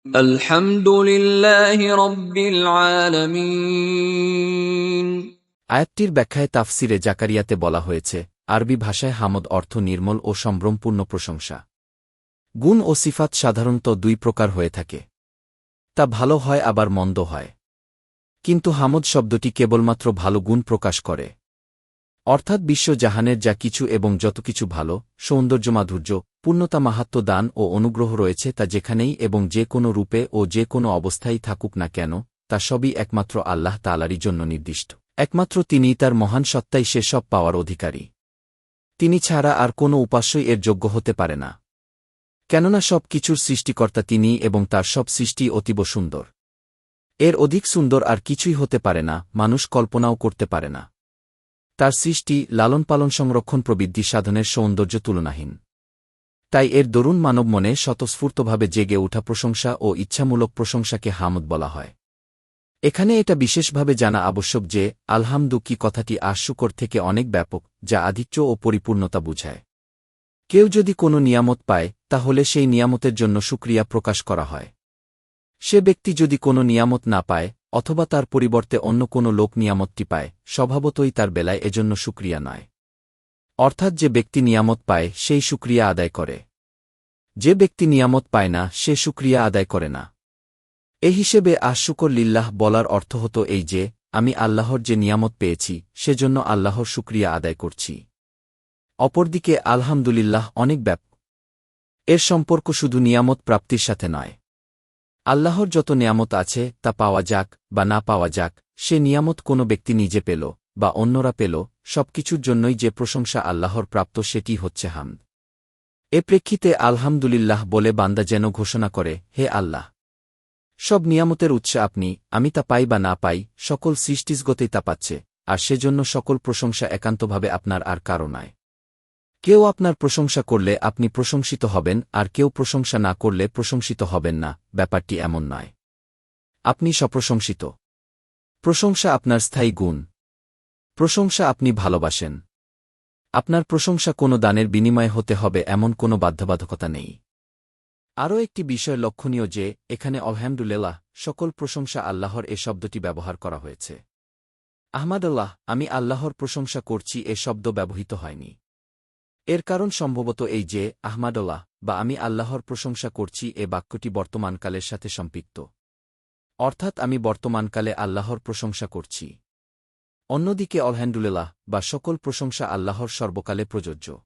আলহামদুলিল্লাহি রাব্বিল আলামিন। আয়াতটির ব্যাখ্যায় তাফসিরে জাকারিয়াতে বলা হয়েছে, আরবি ভাষায় হামদ অর্থ নির্মল ও সম্ভ্রমপূর্ণ প্রশংসা। গুণ ও সিফাত সাধারণত দুই প্রকার হয়ে থাকে। তা ভালো হয় আবার মন্দ হয়। কিন্তু হামদ শব্দটি কেবলমাত্র ভালো গুণ প্রকাশ করে। অর্থাৎ বিশ্ব জাহানের যা কিছু এবং যত কিছু ভালো, সৌন্দর্যমাধুর্য, পূর্ণতা, মাহাত্ম্য, দান ও অনুগ্রহ রয়েছে তা যেখানেই এবং যে কোনো রূপে ও যে কোনো অবস্থায় থাকুক না কেন, তা সবই একমাত্র আল্লাহ তাআলারই জন্য নির্দিষ্ট। একমাত্র তিনিই তার মহান সত্তাই সে সব পাওয়ার অধিকারী। তিনি ছাড়া আর কোনো উপাস্যই এর যোগ্য হতে পারে না। কেননা সব কিছুর সৃষ্টিকর্তা তিনিই এবং তার সব সৃষ্টি অতীব সুন্দর। এর অধিক সুন্দর আর কিছুই হতে পারে না, মানুষ কল্পনাও করতে পারে না। তার সৃষ্টি, লালন-পালন, সংরক্ষণ প্রবৃদ্ধি সাধনের সৌন্দর্য তুলনাহীন। তাই এর দরুন মানব মনে স্বতঃস্ফূর্তভাবে জেগে ওঠা প্রশংসা ও ইচ্ছামূলক প্রশংসাকে হামদ বলা হয়। এখানে এটা বিশেষভাবে জানা আবশ্যক যে, আলহামদু কি কথাটি আশ-শুকর থেকে অনেক ব্যাপক, যা আধিক্য ও পরিপূর্ণতা বুঝায়। কেউ যদি কোনো নিয়ামত পায়, তাহলে সেই নিয়ামতের জন্য শুকরিয়া প্রকাশ করা হয়। সে ব্যক্তি যদি কোনো নিয়ামত না পায়, অথবা তার পরিবর্তে অন্য কোনো লোক নিয়ামতটি পায়, স্বভাবতই তার বেলায় এজন্য শুকরিয়া নয়। অর্থাৎ যে ব্যক্তি নিয়ামত পায় সেই শুকরিয়া আদায় করে। যে ব্যক্তি নিয়ামত পায় না সে শুকরিয়া আদায় করে না। এ হিসেবে আশ-শুকর লিল্লাহ বলার অর্থ হতো এই যে, আমি আল্লাহর যে নিয়ামত পেয়েছি সেজন্য আল্লাহর শুকরিয়া আদায় করছি। অপরদিকে আলহামদুলিল্লাহ অনেক ব্যাপক। এর সম্পর্ক শুধু নিয়ামত প্রাপ্তির সাথে নয়। আল্লাহর যত নিয়ামত আছে তা পাওয়া যাক বা না পাওয়া যাক, সে নিয়ামত কোনো ব্যক্তি নিজে পেল বা অন্যরা পেল, সবকিছুর জন্যই যে প্রশংসা আল্লাহর প্রাপ্ত সেটি হচ্ছে হামদ। এ প্রেক্ষিতে আলহামদুলিল্লাহ বলে বান্দা যেন ঘোষণা করে, হে আল্লাহ, সব নিয়ামতের উৎস আপনি, আমি তা পাই বা না পাই, সকল সৃষ্টিজগতেই তা পাচ্ছে, আর সেজন্য সকল প্রশংসা একান্তভাবে আপনার, আর কারো নয়। কেউ আপনার প্রশংসা করলে আপনি প্রশংসিত হবেন, আর কেউ প্রশংসা না করলে প্রশংসিত হবেন না, ব্যাপারটি এমন নয়। আপনি সপ্রশংসিত। প্রশংসা আপনার স্থায়ী গুণ। প্রশংসা আপনি ভালোবাসেন। আপনার প্রশংসা কোনো দানের বিনিময়ে হতে হবে এমন কোনো বাধ্যবাধকতা নেই। আরও একটি বিষয় লক্ষণীয় যে, এখানে আলহামদুলিল্লাহ সকল প্রশংসা আল্লাহর এ শব্দটি ব্যবহার করা হয়েছে। আহমাদুল্লাহ, আমি আল্লাহর প্রশংসা করছি এ শব্দ ব্যবহৃত হয়নি। এর কারণ সম্ভবত এই যে, আহমাদুল্লাহ বা আমি আল্লাহর প্রশংসা করছি এ বাক্যটি বর্তমানকালের সাথে সম্পৃক্ত। অর্থাৎ আমি বর্তমানকালে আল্লাহর প্রশংসা করছি। অন্যদিকে আলহামদুলিল্লাহ বা সকল প্রশংসা আল্লাহর সর্বকালে প্রযোজ্য।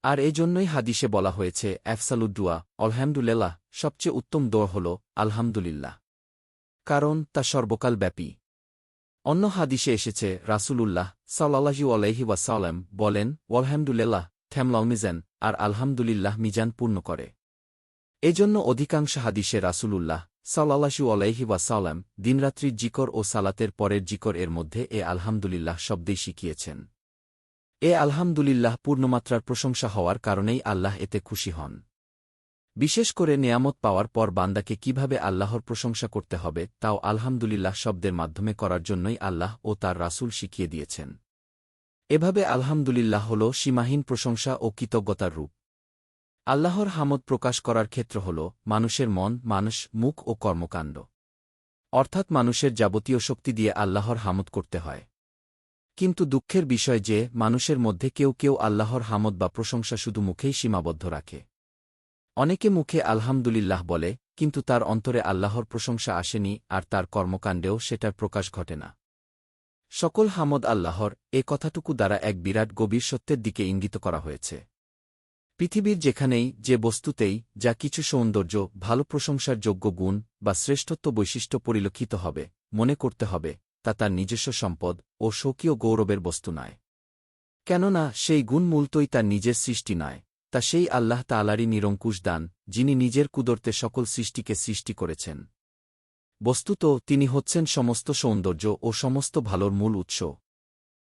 আর এজন্যই হাদিসে বলা হয়েছে, আফসালুদ্দুয়া আলহামদুলিল্লাহ, সবচেয়ে উত্তম দোয়া হল আলহামদুলিল্লাহ, কারণ তা সর্বকাল ব্যাপী। অন্য হাদিসে এসেছে, রাসূলুল্লাহ সাল্লাল্লাহু আলাইহি ওয়াসাল্লাম বলেন, আলহামদুলিল্লাহ থ্যামলাউ মিজান, আর আলহামদুলিল্লাহ মিজান পূর্ণ করে। এজন্য অধিকাংশ হাদিসে রাসূলুল্লাহ সাল্লাল্লাহু আলাইহি ওয়াসাল্লাম দিনরাত্রির জিকর ও সালাতের পরের জিকর এর মধ্যে এ আলহামদুলিল্লাহ শব্দেই শিখিয়েছেন। এ আলহামদুলিল্লাহ পূর্ণমাত্রার প্রশংসা হওয়ার কারণেই আল্লাহ এতে খুশি হন। বিশেষ করে নেয়ামত পাওয়ার পর বান্দাকে কিভাবে আল্লাহর প্রশংসা করতে হবে তাও আলহামদুলিল্লাহ শব্দের মাধ্যমে করার জন্যই আল্লাহ ও তার রাসূল শিখিয়ে দিয়েছেন। এভাবে আলহামদুলিল্লাহ হল সীমাহীন প্রশংসা ও কৃতজ্ঞতার রূপ। আল্লাহর হামদ প্রকাশ করার ক্ষেত্র হল মানুষের মন, মানুষ, মুখ ও কর্মকাণ্ড। অর্থাৎ মানুষের যাবতীয় শক্তি দিয়ে আল্লাহর হামদ করতে হয়। কিন্তু দুঃখের বিষয় যে, মানুষের মধ্যে কেউ কেউ আল্লাহর হামদ বা প্রশংসা শুধু মুখেই সীমাবদ্ধ রাখে। অনেকে মুখে আলহামদুলিল্লাহ বলে, কিন্তু তার অন্তরে আল্লাহর প্রশংসা আসেনি, আর তার কর্মকাণ্ডেও সেটার প্রকাশ ঘটে না। সকল হামদ আল্লাহর, এ কথাটুকু দ্বারা এক বিরাট গভীর সত্যের দিকে ইঙ্গিত করা হয়েছে। পৃথিবীর যেখানেই, যে বস্তুতেই, যা কিছু সৌন্দর্য, ভালো প্রশংসার যোগ্য গুণ বা শ্রেষ্ঠত্ব বৈশিষ্ট্য পরিলক্ষিত হবে, মনে করতে হবে তা তার নিজস্ব সম্পদ ও স্বকীয় গৌরবের বস্তু নয়। কেননা সেই গুণ মূলতই তার নিজের সৃষ্টি নয়, তা সেই আল্লাহ তাআলারই নিরঙ্কুশ দান, যিনি নিজের কুদরতে সকল সৃষ্টিকে সৃষ্টি করেছেন। বস্তুত তিনি হচ্ছেন সমস্ত সৌন্দর্য ও সমস্ত ভালোর মূল উৎস।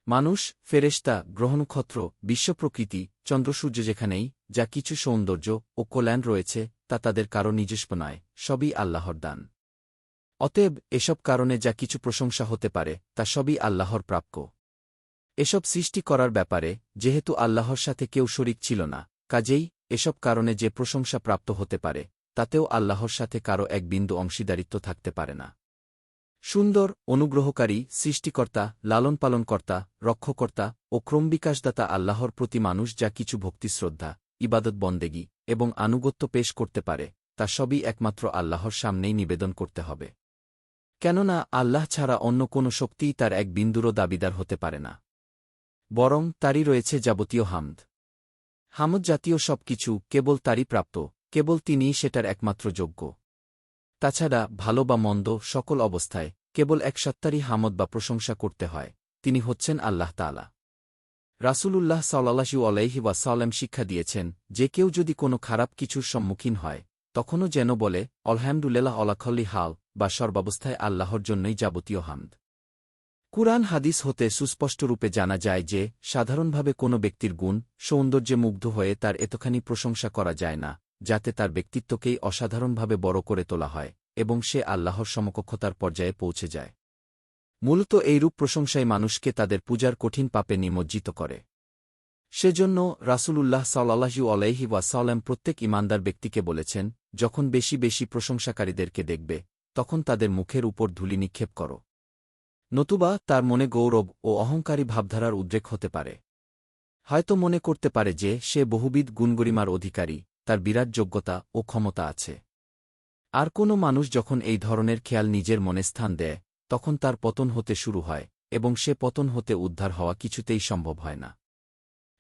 মানুষ, ফেরেশতা, গ্রহ-নক্ষত্র, বিশ্বপ্রকৃতি, চন্দ্রসূর্য যেখানেই যা কিছু সৌন্দর্য ও কল্যাণ রয়েছে তা তাদের কারো নিজস্ব নয়, সবই আল্লাহর দান। অতএব এসব কারণে যা কিছু প্রশংসা হতে পারে তা সবই আল্লাহর প্রাপ্য। এসব সৃষ্টি করার ব্যাপারে যেহেতু আল্লাহর সাথে কেউ শরীক ছিল না, কাজেই এসব কারণে যে প্রশংসা প্রাপ্ত হতে পারে তাতেও আল্লাহর সাথে কারো এক বিন্দু অংশীদারিত্ব থাকতে পারে না। সুন্দর, অনুগ্রহকারী, সৃষ্টিকর্তা, লালনপালনকর্তা, রক্ষকর্তা ও ক্রমবিকাশদাতা আল্লাহর প্রতি মানুষ যা কিছু ভক্তিশ্রদ্ধা, ইবাদত বন্দেগী এবং আনুগত্য পেশ করতে পারে তা সবই একমাত্র আল্লাহর সামনেই নিবেদন করতে হবে। কেননা আল্লাহ ছাড়া অন্য কোনো শক্তিই তার এক বিন্দুরও দাবিদার হতে পারে না। বরং তারই রয়েছে যাবতীয় হামদ। হামদ জাতীয় সব কিছু কেবল তারই প্রাপ্য, কেবল তিনিই সেটার একমাত্র যোগ্য। তাছাড়া ভালো বা মন্দ সকল অবস্থায় কেবল এক সত্তারই হামদ বা প্রশংসা করতে হয়, তিনি হচ্ছেন আল্লাহ তাআলা। রাসূলুল্লাহ সাল্লাল্লাহু আলাইহি ওয়াসাল্লাম শিক্ষা দিয়েছেন, যে কেউ যদি কোনো খারাপ কিছুর সম্মুখীন হয় তখনও যেন বলে আলহামদুলিল্লাহ আলা কুল্লি হাল, বা সর্বাবস্থায় আল্লাহর জন্যই যাবতীয় হামদ। কুরআন হাদিস হতে সুস্পষ্টরূপে জানা যায় যে সাধারণভাবে কোনো ব্যক্তির গুণ, সৌন্দর্যে মুগ্ধ হয়ে তার এতখানি প্রশংসা করা যায় না যাতে তার ব্যক্তিত্বকেই অসাধারণভাবে বড় করে তোলা হয় এবং সে আল্লাহর সমকক্ষতার পর্যায়ে পৌঁছে যায়। মূলত এইরূপ প্রশংসাই মানুষকে তাদের পূজার কঠিন পাপে নিমজ্জিত করে। সেজন্য রাসূলুল্লাহ সাল্লাল্লাহু আলাইহি ওয়াসাল্লাম প্রত্যেক ঈমানদার ব্যক্তিকে বলেছেন, যখন বেশি বেশি প্রশংসাকারীদেরকে দেখবে তখন তাদের মুখের উপর ধূলি নিক্ষেপ করো, নতুবা তার মনে গৌরব ও অহংকারী ভাবধারার উদ্রেক হতে পারে। হয়তো মনে করতে পারে যে সে বহুবিধ গুণগরিমার অধিকারী, তার বিরাট যোগ্যতা ও ক্ষমতা আছে। আর কোনো মানুষ যখন এই ধরনের খেয়াল নিজের মনে স্থান দেয় তখন তার পতন হতে শুরু হয় এবং সে পতন হতে উদ্ধার হওয়া কিছুতেই সম্ভব হয় না।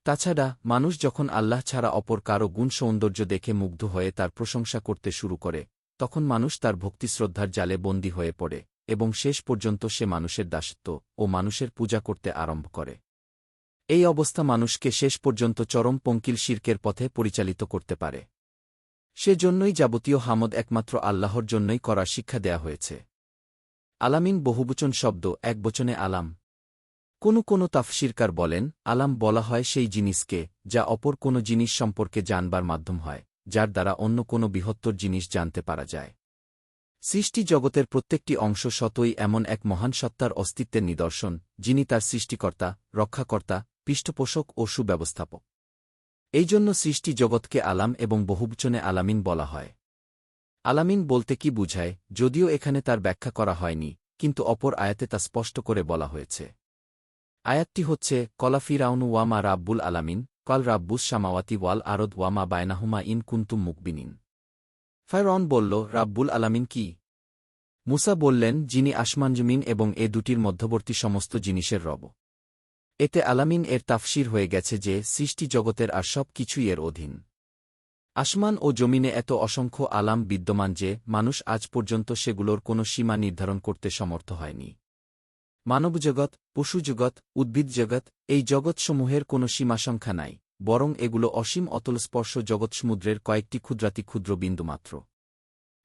তাছাড়া মানুষ যখন আল্লাহ ছাড়া অপর কারো গুণ সৌন্দর্য দেখে মুগ্ধ হয়ে তার প্রশংসা করতে শুরু করে তখন মানুষ তার ভক্তিশ্রদ্ধার জালে বন্দী হয়ে পড়ে এবং শেষ পর্যন্ত সে মানুষের দাসত্ব ও মানুষের পূজা করতে আরম্ভ করে। এই অবস্থা মানুষকে শেষ পর্যন্ত চরম পঙ্কিল শিরকের পথে পরিচালিত করতে পারে। সেজন্যই যাবতীয় হামদ একমাত্র আল্লাহর জন্যই করার শিক্ষা দেয়া হয়েছে। আলামিন বহুবচন শব্দ, একবচনে আলাম। কোনো তাফসীরকার বলেন, আলাম বলা হয় সেই জিনিসকে যা অপর কোনো জিনিস সম্পর্কে জানবার মাধ্যম হয়, যার দ্বারা অন্য কোনো বৃহত্তর জিনিস জানতে পারা যায়। সৃষ্টি জগতের প্রত্যেকটি অংশ স্বতই এমন এক মহান সত্তার অস্তিত্বের নিদর্শন, যিনি তার সৃষ্টিকর্তা, রক্ষাকর্তা, পৃষ্ঠপোষক ও সুব্যবস্থাপক। এই জন্য সৃষ্টি জগৎকে আলাম এবং বহুবচনে আলামিন বলা হয়। আলামিন বলতে কি বুঝায়, যদিও এখানে তার ব্যাখ্যা করা হয়নি, কিন্তু অপর আয়াতে তা স্পষ্ট করে বলা হয়েছে। আয়াতটি হচ্ছে, কলা ফিরাউনু ওয়া মা রাব্বুল আলামিন, কল রাব্বুস সামাওয়াতি ওয়াল আরদ ওয়া মা বায়নাহুমা ইন কুনতুম মুকবিনিন। ফিরআউন বলল, রাব্বুল আলামিন কি? মুসা বললেন, যিনি আসমান-জমিন এবং এ দুটির মধ্যবর্তী সমস্ত জিনিসের রব। এতে আলামিন এর তাফসীর হয়ে গেছে যে সৃষ্টি জগতের আর সব কিছুই এর অধীন। আসমান ও জমিনে এত অসংখ্য আলাম বিদ্যমান যে মানুষ আজ পর্যন্ত সেগুলোর কোনো সীমা নির্ধারণ করতে সমর্থ হয়নি। মানবজগৎ, পশুজগৎ, উদ্ভিদজগৎ, এই জগৎসমূহের কোনো সীমাসংখ্যা নাই, বরং এগুলো অসীম অতলস্পর্শ জগৎসমুদ্রের কয়েকটি ক্ষুদ্রাতি ক্ষুদ্র বিন্দুমাত্র।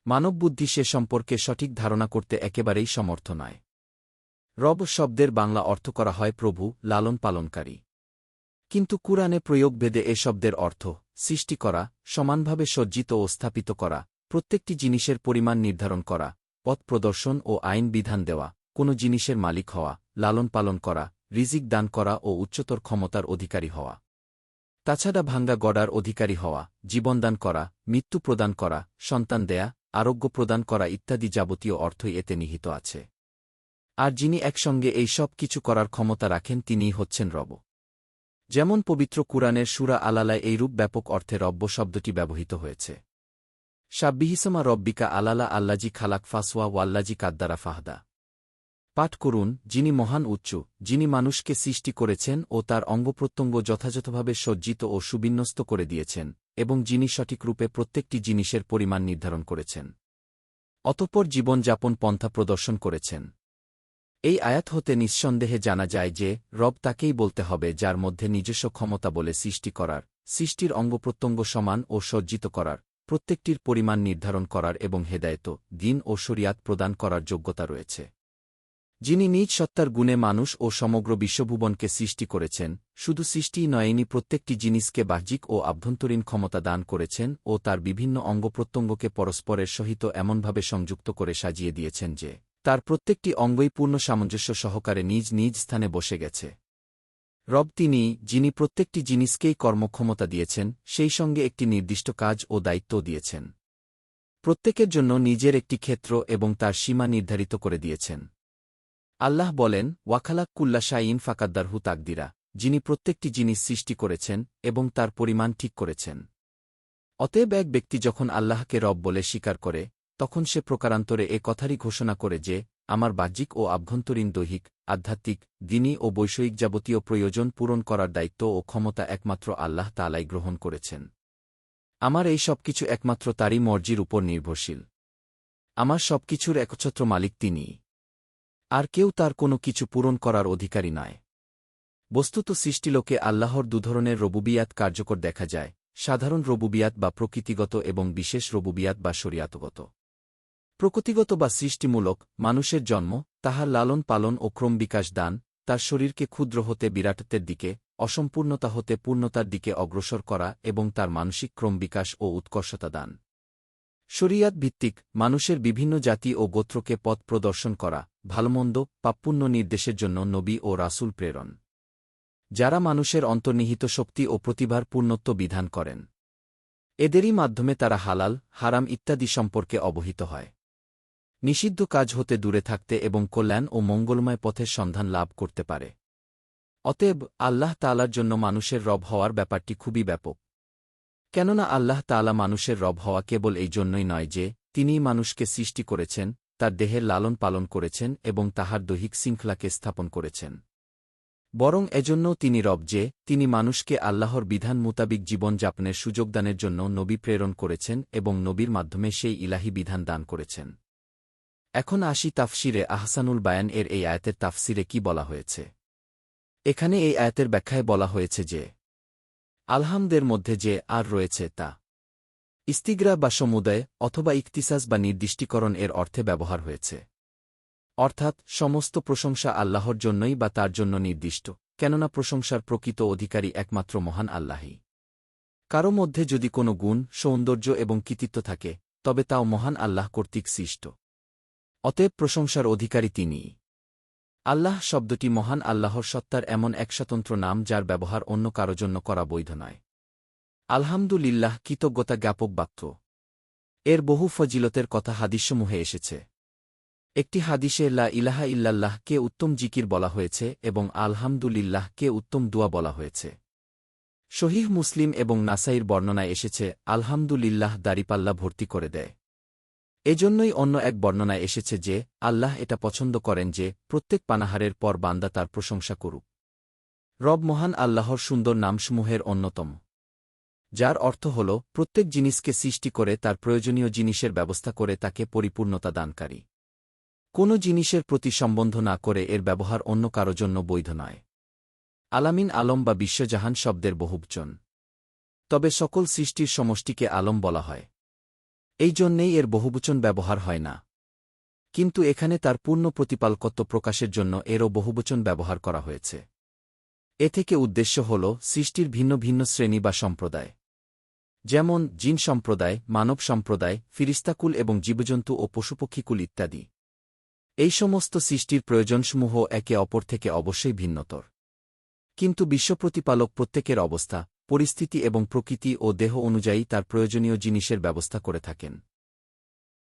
মানববুদ্ধি সে সম্পর্কে সঠিক ধারণা করতে একেবারেই সমর্থ নয়। রব শব্দের বাংলা অর্থ করা হয় প্রভু, লালন পালনকারী। কিন্তু কুরআনে প্রয়োগভেদে এ শব্দের অর্থ সৃষ্টি করা, সমানভাবে সজ্জিত ও স্থাপিত করা, প্রত্যেকটি জিনিসের পরিমাণ নির্ধারণ করা, পথ প্রদর্শন ও আইন বিধান দেওয়া, কোনো জিনিসের মালিক হওয়া, লালন পালন করা, রিজিক দান করা ও উচ্চতর ক্ষমতার অধিকারী হওয়া। তাছাড়া ভাঙ্গা গড়ার অধিকারী হওয়া, জীবনদান করা, মৃত্যু প্রদান করা, সন্তান দেয়া, আরোগ্য প্রদান করা ইত্যাদি যাবতীয় অর্থই এতে নিহিত আছে। আর যিনি একসঙ্গে এই সব কিছু করার ক্ষমতা রাখেন তিনিই হচ্ছেন রব। যেমন পবিত্র কুরআনের সূরা আলালায় এইরূপ ব্যাপক অর্থে রব্ব শব্দটি ব্যবহৃত হয়েছে। সাব্বিহিসমা রব্বিকা আলালা আল্লাজি খালাক ফাসওয়া ওয়াল্লাজি কাদ্দারা ফাহদা। পাঠ করুন, যিনি মহান উচ্চ, যিনি মানুষকে সৃষ্টি করেছেন ও তার অঙ্গপ্রত্যঙ্গ যথাযথভাবে সজ্জিত ও সুবিন্যস্ত করে দিয়েছেন, এবং যিনি সঠিকরূপে প্রত্যেকটি জিনিসের পরিমাণ নির্ধারণ করেছেন। অতঃপর জীবনযাপন পন্থা প্রদর্শন করেছেন। এই আয়াত হতে নিঃসন্দেহে জানা যায় যে রব তাকেই বলতে হবে যার মধ্যে নিজস্ব ক্ষমতা বলে সৃষ্টি করার, সৃষ্টির অঙ্গপ্রত্যঙ্গ সমান ও সজ্জিত করার, প্রত্যেকটির পরিমাণ নির্ধারণ করার এবং হেদায়েত, দ্বীন ও শরিয়াত প্রদান করার যোগ্যতা রয়েছে। যিনি নিজ সত্তার গুণে মানুষ ও সমগ্র বিশ্বভুবনকে সৃষ্টি করেছেন, শুধু সৃষ্টিই নয়, ইনি প্রত্যেকটি জিনিসকে বাহ্যিক ও আভ্যন্তরীণ ক্ষমতা দান করেছেন ও তার বিভিন্ন অঙ্গপ্রত্যঙ্গকে পরস্পরের সহিত এমনভাবে সংযুক্ত করে সাজিয়ে দিয়েছেন যে তার প্রত্যেকটি অঙ্গই পূর্ণ সামঞ্জস্য সহকারে নিজ নিজ স্থানে বসে গেছে। রব তিনি, যিনি প্রত্যেকটি জিনিসকেই কর্মক্ষমতা দিয়েছেন, সেই সঙ্গে একটি নির্দিষ্ট কাজ ও দায়িত্বও দিয়েছেন। প্রত্যেকের জন্য নিজের একটি ক্ষেত্র এবং তার সীমা নির্ধারিত করে দিয়েছেন। আল্লাহ বলেন, ওয়াখালাক কুল্লা শাইইন ফাকাদ্দারহু তাকদিরা, যিনি প্রত্যেকটি জিনিস সৃষ্টি করেছেন এবং তার পরিমাণ ঠিক করেছেন। অতএব এক ব্যক্তি যখন আল্লাহকে রব বলে স্বীকার করে, তখন সে প্রকারান্তরে এ কথারই ঘোষণা করে যে, আমার বাহ্যিক ও আভ্যন্তরীণ দৈহিক, আধ্যাত্মিক, দিনী ও বৈষয়িক যাবতীয় প্রয়োজন পূরণ করার দায়িত্ব ও ক্ষমতা একমাত্র আল্লাহ তাআলাই গ্রহণ করেছেন। আমার এই সবকিছু একমাত্র তারই মর্জির উপর নির্ভরশীল। আমার সবকিছুর একচ্ছত্র মালিক তিনিই। আর কেউ তার কোনো কিছু পূরণ করার অধিকারী নয়। বস্তুত সৃষ্টিলোকে আল্লাহর দুধরনের রবুবিয়াত কার্যকর দেখা যায়, সাধারণ রবুবিয়াত বা প্রকৃতিগত এবং বিশেষ রবুবিয়াত বা শরিয়াতগত। প্রকৃতিগত বা সৃষ্টিমূলক, মানুষের জন্ম, তাহার লালন পালন ও ক্রম বিকাশ দান, তার শরীরকে ক্ষুদ্র হতে বিরাটত্বের দিকে, অসম্পূর্ণতা হতে পূর্ণতার দিকে অগ্রসর করা এবং তার মানসিক ক্রম বিকাশ ও উৎকর্ষতা দান। শরিয়াত ভিত্তিক, মানুষের বিভিন্ন জাতি ও গোত্রকে পথ প্রদর্শন করা, ভালোমন্দ, পাপপুণ্য নির্দেশের জন্য নবী ও রাসূল প্রেরণ, যারা মানুষের অন্তর্নিহিত শক্তি ও প্রতিভার পূর্ণত্ব বিধান করেন। এদেরই মাধ্যমে তারা হালাল, হারাম ইত্যাদি সম্পর্কে অবহিত হয়। নিষিদ্ধ কাজ হতে দূরে থাকতে এবং কল্যাণ ও মঙ্গলময় পথের সন্ধান লাভ করতে পারে। অতএব আল্লাহ তাআলার জন্য মানুষের রব হওয়ার ব্যাপারটি খুবই ব্যাপক। কেননা আল্লাহ তাআলা মানুষের রব হওয়া কেবল এই জন্যই নয় যে, তিনিই মানুষকে সৃষ্টি করেছেন, তার দেহের লালন পালন করেছেন এবং তাহার দৈহিক শৃঙ্খলাকে স্থাপন করেছেন। বরং এজন্যও তিনি রব যে, তিনি মানুষকে আল্লাহর বিধান মোতাবিক জীবনযাপনের সুযোগদানের জন্য নবী প্রেরণ করেছেন এবং নবীর মাধ্যমে সেই ইলাহি বিধান দান করেছেন। এখন আসি তাফসিরে আহসানুল বায়ান এর এই আয়াতের তাফসিরে কি বলা হয়েছে। এখানে এই আয়াতের ব্যাখ্যায় বলা হয়েছে যে, আলহামদের মধ্যে যে আর রয়েছে তা ইস্তিগরা বা সমুদয় অথবা ইকতিসাস বা নির্দিষ্টীকরণ এর অর্থে ব্যবহার হয়েছে। অর্থাৎ সমস্ত প্রশংসা আল্লাহর জন্যই বা তার জন্য নির্দিষ্ট, কেননা প্রশংসার প্রকৃত অধিকারী একমাত্র মহান আল্লাহই। কারো মধ্যে যদি কোনো গুণ, সৌন্দর্য এবং কৃতিত্ব থাকে, তবে তাও মহান আল্লাহ কর্তৃক সৃষ্ট। অতএব প্রশংসার অধিকারী তিনিই। আল্লাহ শব্দটি মহান আল্লাহর সত্তার এমন এক স্বতন্ত্র নাম যার ব্যবহার অন্য কারো জন্য করা বৈধ নয়। আলহামদুলিল্লাহ কৃতজ্ঞতা জ্ঞাপক বাক্য। এর বহু ফজিলতের কথা হাদিসসমূহে এসেছে। একটি হাদিসে লা ইলাহা ইল্লাল্লাহ কে উত্তম জিকির বলা হয়েছে এবং আলহামদুলিল্লাহ কে উত্তম দুয়া বলা হয়েছে। সহিহ মুসলিম এবং নাসাইর বর্ণনায় এসেছে, আলহামদুলিল্লাহ দাড়িপাল্লা ভর্তি করে দেয়। এজন্যই অন্য এক বর্ণনায় এসেছে যে, আল্লাহ এটা পছন্দ করেন যে, প্রত্যেক পানাহারের পর বান্দা তার প্রশংসা করুক। রব মহান আল্লাহর সুন্দর নামসমূহের অন্যতম, যার অর্থ হল প্রত্যেক জিনিসকে সৃষ্টি করে তার প্রয়োজনীয় জিনিসের ব্যবস্থা করে তাকে পরিপূর্ণতা দানকারী। কোনো জিনিসের প্রতি সম্বন্ধ না করে এর ব্যবহার অন্য কারো জন্য বৈধ নয়। আলামিন আলম বা বিশ্বজাহান শব্দের বহুবচন, তবে সকল সৃষ্টির সমষ্টিকে আলম বলা হয়। এই জন্যেই এর বহুবচন ব্যবহার হয় না। কিন্তু এখানে তার পূর্ণ প্রতিপালকত্ব প্রকাশের জন্য এরও বহুবচন ব্যবহার করা হয়েছে। এ থেকে উদ্দেশ্য হল সৃষ্টির ভিন্ন ভিন্ন শ্রেণী বা সম্প্রদায়, যেমন জিন সম্প্রদায়, মানব সম্প্রদায়, ফিরিস্তাকুল এবং জীবজন্তু ও পশুপক্ষীকুল ইত্যাদি। এই সমস্ত সৃষ্টির প্রয়োজনসমূহ একে অপর থেকে অবশ্যই ভিন্নতর, কিন্তু বিশ্বপ্রতিপালক প্রত্যেকের অবস্থা, পরিস্থিতি এবং প্রকৃতি ও দেহ অনুযায়ী তার প্রয়োজনীয় জিনিসের ব্যবস্থা করে থাকেন।